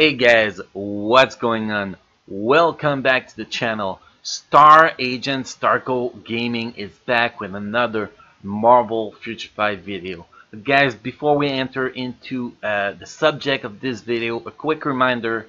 Hey guys, what's going on? Welcome back to the channel. Star Agent Starco Gaming is back with another Marvel Future Fight video. But guys, before we enter into the subject of this video, a quick reminder,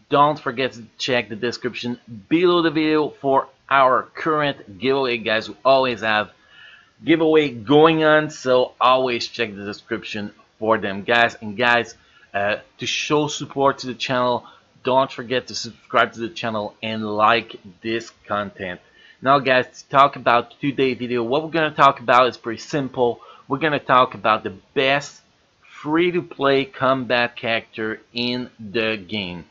don't forget to check the description below the video for our current giveaway. Guys, we always have giveaway going on, so always check the description for them, guys. And guys, to show support to the channel, don't forget to subscribe to the channel and like this content. Now guys, to talk about today's video, what we're going to talk about is pretty simple. We're going to talk about the best free-to-play combat character in the game.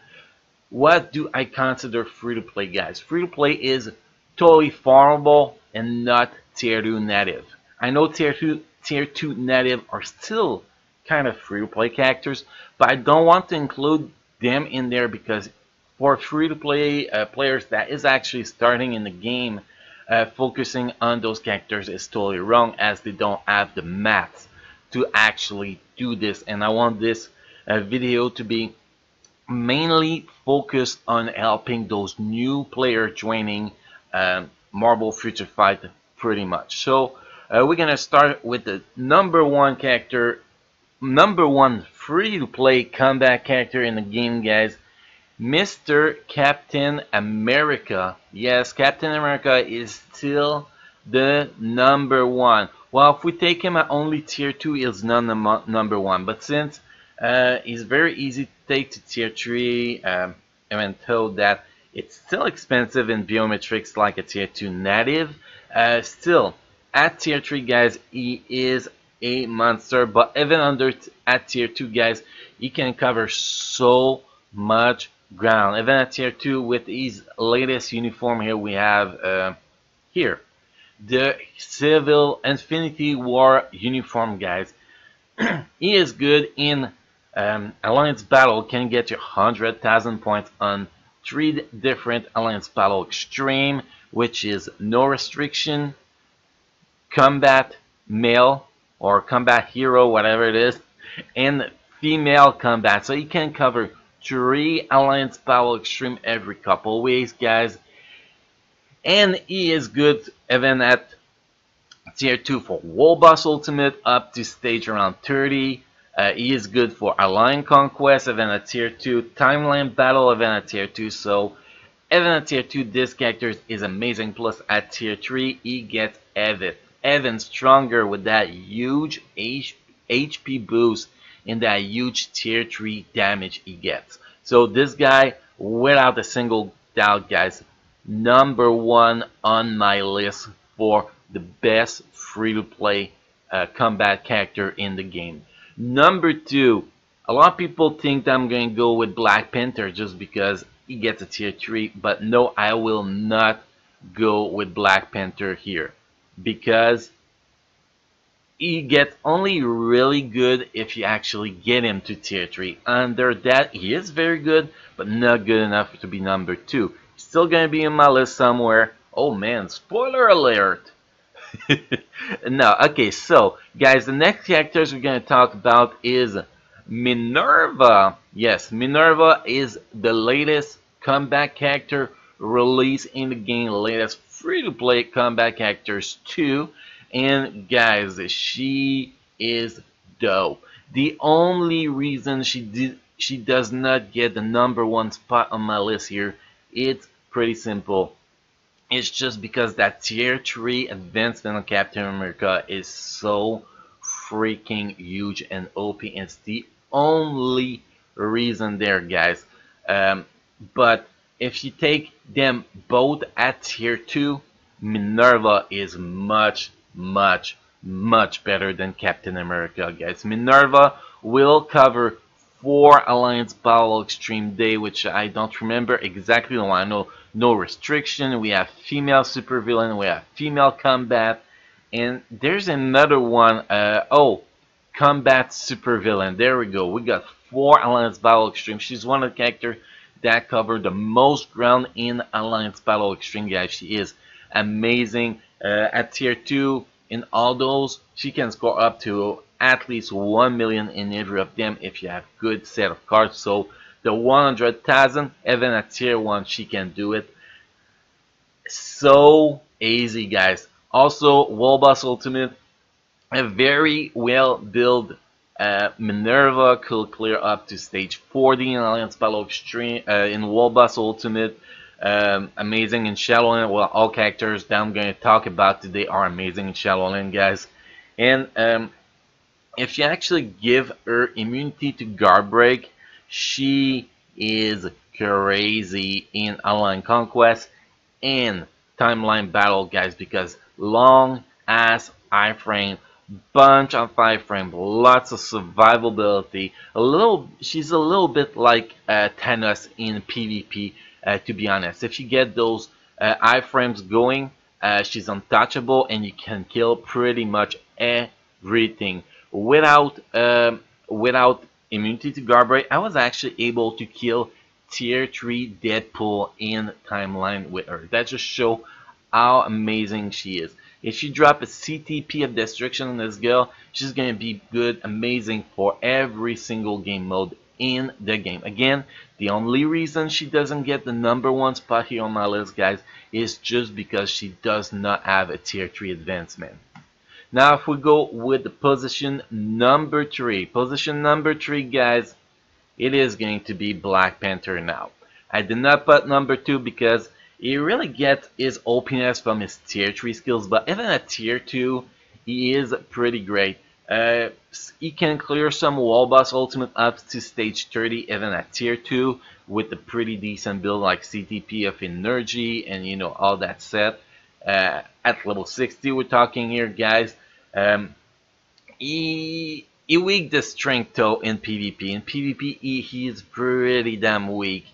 What do I consider free-to-play, guys? Free-to-play is totally farmable and not tier 2 native. I know tier 2 native are still kind of free-to-play characters, but I don't want to include them in there because for free-to-play players that is actually starting in the game, focusing on those characters is totally wrong, as they don't have the maths to actually do this. And I want this video to be mainly focused on helping those new players joining Marvel Future Fight pretty much. So we're gonna start with the number one free-to-play combat character in the game, guys, Mr. Captain America. Yes, Captain America is still the number one. Well, if we take him at only tier 2, he's not number one, but since he's very easy to take to tier 3, even though that it's still expensive in biometrics like a tier 2 native, still at tier 3, guys, he is a monster. But even at tier 2, guys, he can cover so much ground. Even at tier 2, with his latest uniform here, we have here the Civil Infinity War uniform, guys. He is good in Alliance Battle, can get you 100,000 points on 3 different Alliance Battle Extreme, which is no restriction, combat male or combat hero, whatever it is, and female combat. So you can cover 3 Alliance Battle Extreme every couple weeks, guys. And he is good even at tier 2 for Wall Boss Ultimate up to stage around 30. He is good for Alliance Conquest, even at tier 2, Timeline Battle, even at tier 2. So even at tier 2, this character is amazing. Plus at tier 3, he gets even stronger with that huge HP boost and that huge tier 3 damage he gets. So this guy, without a single doubt, guys, number one on my list for the best free-to-play combat character in the game. Number 2, a lot of people think that I'm going to go with Black Panther just because he gets a tier 3, but no, I will not go with Black Panther here, because he gets only really good if you actually get him to tier 3. Under that, he is very good, but not good enough to be number 2. He's still going to be in my list somewhere. Oh man, spoiler alert! No, okay, so guys, the next characters we're going to talk about is Minerva. Yes, Minerva is the latest combat character released in the game, latest free-to-play combat characters too. And guys, she is dope. The only reason she does not get the number one spot on my list here, it's pretty simple. It's just because that tier 3 advancement on Captain America is so freaking huge and OP. It's the only reason there, guys. But if you take them both at tier 2, Minerva is much better than Captain America, guys. Minerva will cover 4 Alliance Battle Extreme Day, which I don't remember exactly. I know no restriction. We have female supervillain, we have female combat, and there's another one. Oh, combat supervillain. There we go. We got 4 Alliance Battle Extreme. She's one of the characters that cover the most ground in Alliance Battle Extreme, guys. She is amazing. At tier 2, in all those, she can score up to at least 1 million in every of them if you have good set of cards. So the 100,000, even at tier 1 she can do it. So easy, guys. Also, Wolbas Ultimate, a very well built Minerva could clear up to stage 40 in Alliance Battle Extreme in Wolbas Ultimate. Amazing in Shadowland. Well, all characters that I'm going to talk about today are amazing in Shadowland, guys. And if you actually give her immunity to guard break, she is crazy in online conquest and timeline battle, guys, because long ass iframe, bunch of iframe, lots of survivability. She's a little bit like Thanos in PvP, to be honest. If you get those iframes going, she's untouchable, and you can kill pretty much everything without immunity to guard break. I was actually able to kill tier 3 Deadpool in timeline with her. That just shows how amazing she is. If she drop a CTP of destruction on this girl, she's gonna be good, amazing for every single game mode in the game. Again, the only reason she doesn't get the #1 spot here on my list, guys, is just because she does not have a tier 3 advancement. Now if we go with the position number 3. Position number 3, guys, it is going to be Black Panther now. I did not put number 2 because he really gets his OPness from his tier 3 skills, but even at tier 2, he is pretty great. He can clear some wall boss ultimate up to stage 30 even at tier 2 with a pretty decent build like CTP of energy and all that set. At level 60 we're talking here, guys. He weak the strength though in PvP. In PvP he is pretty damn weak,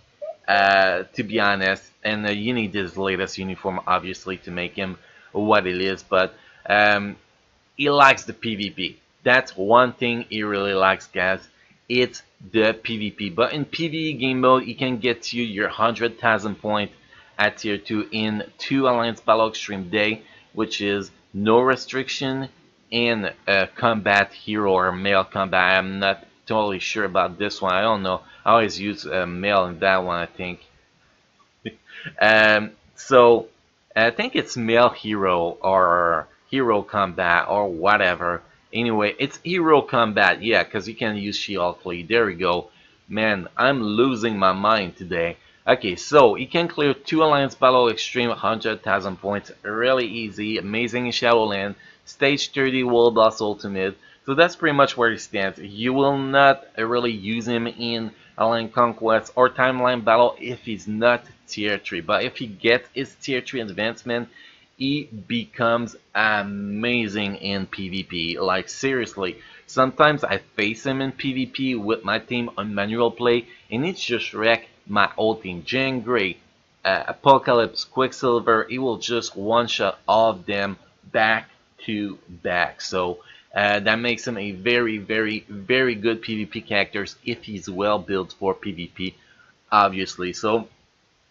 to be honest. And you need his latest uniform obviously to make him what it is. But he likes the PvP. That's one thing he really likes, guys. It's the PvP. But in PvE game mode, he can get you your 100,000 points at tier 2 in 2 Alliance Battle Extreme Day, which is no restriction and combat hero or male combat. I'm not totally sure about this one. I don't know. I always use male in that one, I think. So I think it's male hero or hero combat or whatever. Anyway, it's hero combat, yeah, because you can use She-Hulk Fleet. There we go. Man, I'm losing my mind today. Okay, so you can clear 2 Alliance Battle Extreme 100,000 points. Really easy. Amazing in Shadowland. Stage 30 World Boss Ultimate. So that's pretty much where he stands. You will not really use him in Alliance Conquest or Timeline Battle if he's not tier 3. But if he gets his tier 3 advancement, he becomes amazing in PvP. Like seriously, sometimes I face him in PvP with my team on manual play and it's just wreck my whole team. Jean Grey, Apocalypse, Quicksilver, he will just one-shot all of them back to back. So that makes him a very, very, very good PvP character if he's well built for PvP, obviously. So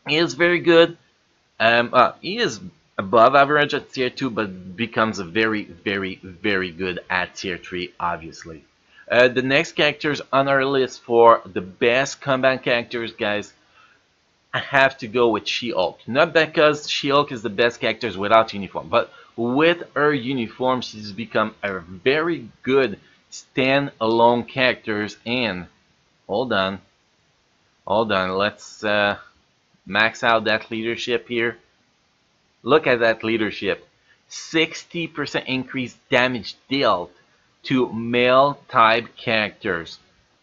he is very good. He is above average at tier 2, but becomes a very, very, very good at tier 3, obviously. The next characters on our list for the best combat characters, guys, I have to go with She-Hulk. Not because She-Hulk is the best characters without uniform, but with her uniform, she's become a very good stand-alone characters. And hold on, let's max out that leadership here. Look at that leadership. 60% increased damage dealt to male type characters.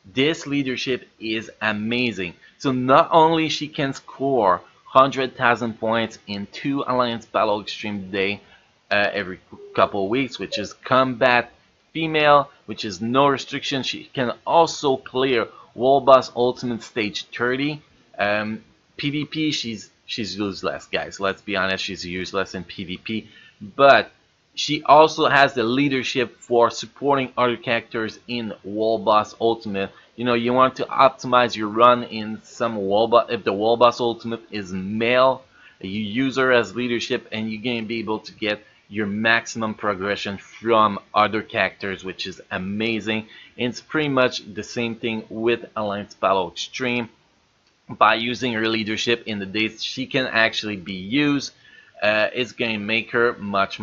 This leadership is amazing. So not only she can score 100,000 points in 2 Alliance Battle Extreme Day every couple of weeks, which is combat female, which is no restriction. She can also clear World Boss Ultimate Stage 30. PvP, she's useless, guys. Let's be honest, she's useless in PvP. But she also has the leadership for supporting other characters in World Boss Ultimate. You want to optimize your run in some World Boss. If the World Boss Ultimate is male, you use her as leadership and you're going to be able to get your maximum progression from other characters, which is amazing. And it's pretty much the same thing with Alliance Battle Extreme. by using her leadership in the days she can actually be used. It's going to make her much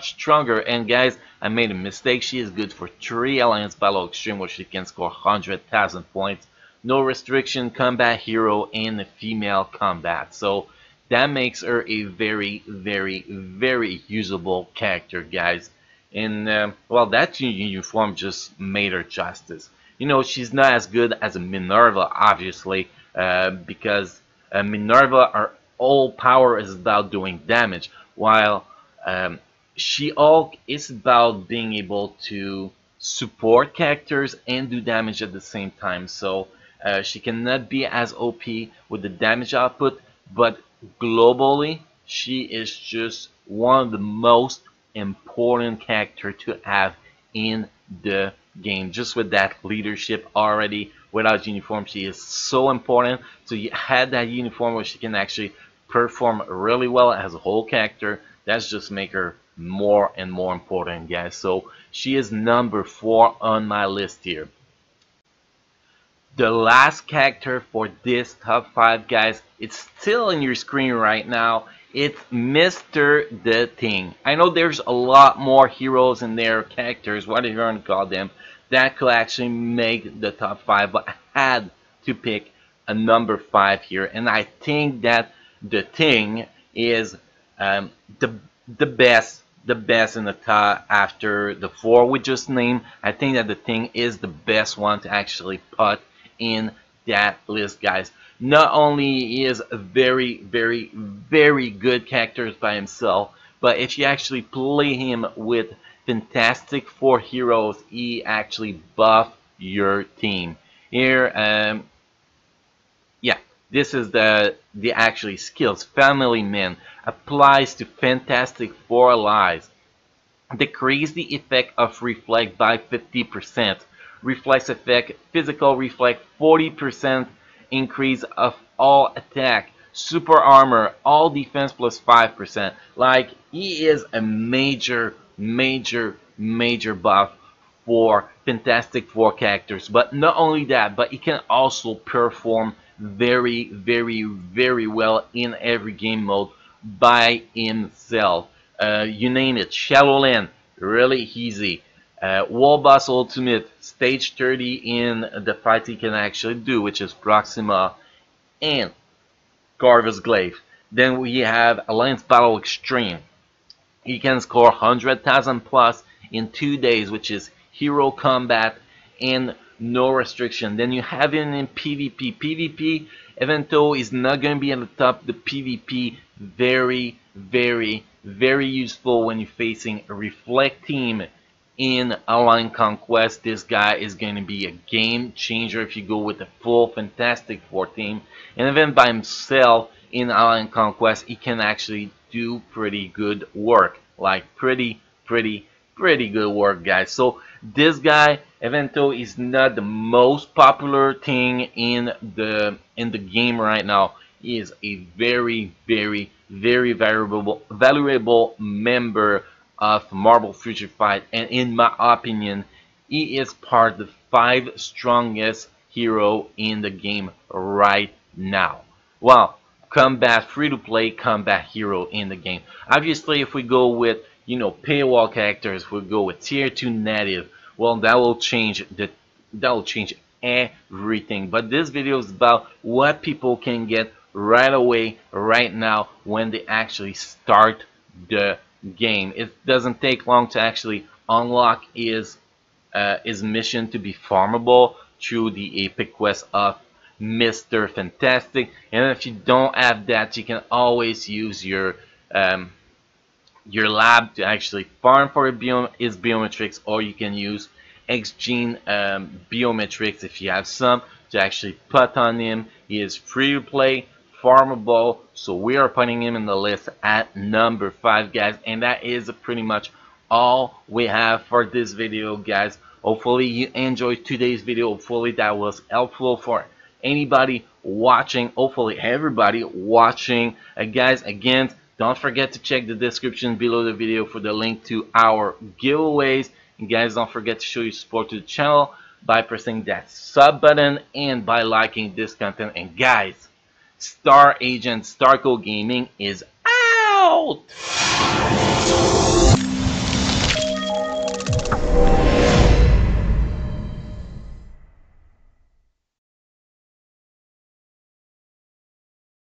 stronger. And guys, I made a mistake. She is good for 3 Alliance Battle Extreme where she can score 100,000 points. No restriction, combat hero, and a female combat. So that makes her a very usable character, guys. And well, that uniform just made her justice. You know, she's not as good as a Minerva, obviously, because Minerva, her all power is about doing damage, while She-Hulk is about being able to support characters and do damage at the same time. So she cannot be as OP with the damage output, but globally, she is just one of the most important character to have in the game. Just with that leadership already, without uniform, she is so important. So you had that uniform where she can actually perform really well as a whole character. That's just make her more and more important, guys. So she is number 4 on my list here. The last character for this top 5, guys, it's still on your screen right now. It's Mr. The Thing. I know there's a lot more heroes in there, characters, whatever you want to call them, that could actually make the top 5, but I had to pick a number 5 here, and I think that The Thing is the best in the top after the 4 we just named. I think that The Thing is the best one to actually put in that list, guys. Not only is a very good characters by himself, but if you actually play him with Fantastic Four heroes, he actually buff your team. Here, yeah, this is the actually skills. Family Man applies to Fantastic Four allies. Decrease the effect of reflect by 50%. Reflex effect, physical reflect 40%, increase of all attack. Super armor, all defense plus 5%. Like, he is a major buff for Fantastic Four characters. But not only that, but he can also perform very well in every game mode by himself. You name it, Shadowland, really easy. Wall Boss Ultimate, stage 30 in the fight he can actually do, which is Proxima and Corvus Glaive. Then we have Alliance Battle Extreme. He can score 100,000 plus in 2 days, which is hero combat and no restriction. Then you have him in PvP. PvP, even though is not going to be at the top, the PvP very useful when you're facing a Reflect team in Alliance Conquest. This guy is going to be a game changer if you go with a full Fantastic Four team. And even by himself in Alliance Conquest, he can actually do pretty good work. Like pretty good work, guys. So this guy, even though he's not the most popular thing in the game right now, he is a very valuable member of Marvel Future Fight, and in my opinion, he is part of the 5 strongest hero in the game right now. Well, combat free-to-play combat hero in the game. Obviously, if we go with paywall characters, if we go with tier 2 native, well, that will change everything. But this video is about what people can get right away, right now, when they actually start the game. It doesn't take long to actually unlock his mission to be farmable through the epic quest of Mr. Fantastic. And if you don't have that, you can always use your lab to actually farm for his biometrics, or you can use X-Gene biometrics if you have some to actually put on him. He is free to play, farmable, so we are putting him in the list at number 5, guys. And that is pretty much all we have for this video, guys. Hopefully you enjoyed today's video. Hopefully that was helpful for anybody watching, hopefully everybody watching. Guys, again, don't forget to check the description below the video for the link to our giveaways. And guys, don't forget to show your support to the channel by pressing that sub button and by liking this content. And guys, Star Agent Starco Gaming is out!